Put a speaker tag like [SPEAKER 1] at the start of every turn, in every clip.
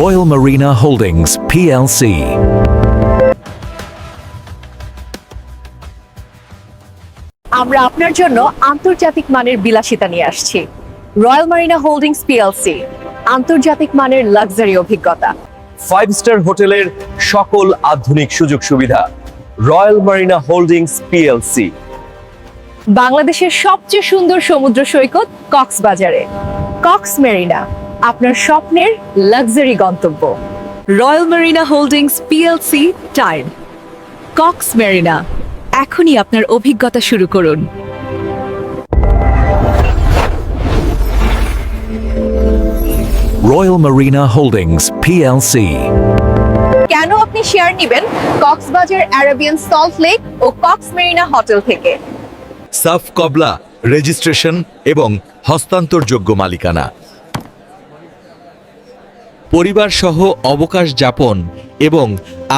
[SPEAKER 1] Royal Marina Holdings, PLC.
[SPEAKER 2] আমরা আপনার জন্য আন্তর্জাতিক মানের বিলাসিতা নিয়ে আসছি। রয়্যাল মারিনা হোল্ডিংস পিএলসি, আন্তর্জাতিক মানের লাক্সারি অভিজ্ঞতা।
[SPEAKER 3] 5 স্টার হোটেলের সকল আধুনিক সুযোগ সুবিধা। Royal Marina Holdings PLC.
[SPEAKER 2] বাংলাদেশের সবচেয়ে সুন্দর সমুদ্র সৈকত কক্সবাজারে। কক্স মেরিনা, আপনার স্বপ্নের লাক্সারি গন্তব্য। Royal Marina Holdings PLC time. Cox Marina, এখনই আপনার অভিজ্ঞতা শুরু করুন।
[SPEAKER 1] Royal Marina Holdings, PLC.
[SPEAKER 2] কেন আপনি শেয়ার নেবেন কক্সবাজার অ্যারাবিয়ান সল্ট লেক ও কক্স মেরিনা হোটেল থেকে?
[SPEAKER 4] সাফ কবলা রেজিস্ট্রেশন এবং হস্তান্তরযোগ্য মালিকানা, পরিবার সহ অবকাশ যাপন এবং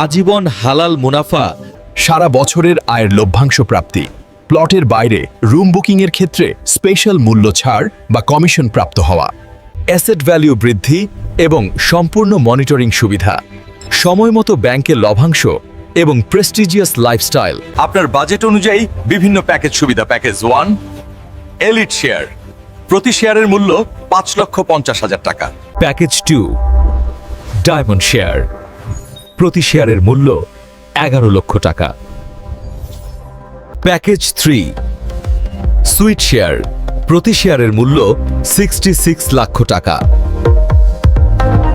[SPEAKER 4] আজীবন হালাল মুনাফা,
[SPEAKER 5] সারা বছরের আয়ের লভ্যাংশ প্রাপ্তি, প্লটের বাইরে রুম বুকিংয়ের ক্ষেত্রে স্পেশাল মূল্য ছাড় বা কমিশন প্রাপ্ত হওয়া, অ্যাসেট ভ্যালু বৃদ্ধি এবং সম্পূর্ণ মনিটরিং সুবিধা, সময়মতো ব্যাংকের লভ্যাংশ এবং প্রেস্টিজিয়াস লাইফস্টাইল।
[SPEAKER 4] আপনার বাজেট অনুযায়ী বিভিন্ন প্যাকেজ সুবিধা। প্যাকেজ 1 এলিট শেয়ার, প্রতি শেয়ারের মূল্য 5,50,000 টাকা।
[SPEAKER 1] প্যাকেজ 2 ডায়মন্ড শেয়ার, প্রতি শেয়ারের মূল্য 11 লক্ষ টাকা।
[SPEAKER 4] প্যাকেজ 3 সুইট শেয়ার, প্রতি শেয়ারের মূল্য 66 লক্ষ টাকা।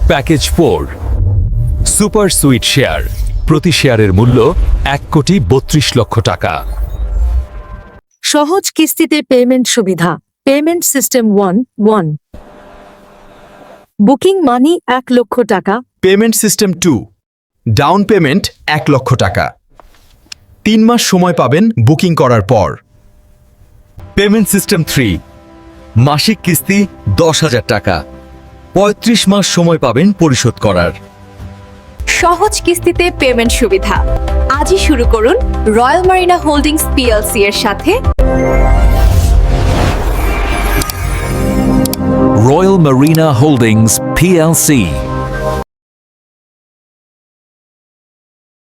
[SPEAKER 1] প্যাকেজ 4 সুপার সুইট শেয়ার, প্রতি শেয়ারের মূল্য 1,32,00,000 টাকা।
[SPEAKER 6] সহজ কিস্তিতে পেমেন্ট সুবিধা। পেমেন্ট সিস্টেম 1 বুকিং মানি 1 লক্ষ টাকা।
[SPEAKER 5] পেমেন্ট সিস্টেম 2 ডাউন পেমেন্ট 1 লক্ষ টাকা। 3 মাস সময় পাবেন বুকিং করার পর।
[SPEAKER 4] পেমেন্ট সিস্টেম 3 মাসিক কিস্তি 10,000 টাকা, 35 মাস সময় পাবেন পরিশোধ করার।
[SPEAKER 2] সহজ কিস্তিতে পেমেন্ট সুবিধা। আজই শুরু করুন রয়্যাল মারিনা হোল্ডিংস পিএলসি এর সাথে।
[SPEAKER 1] Royal Marina Holdings, PLC.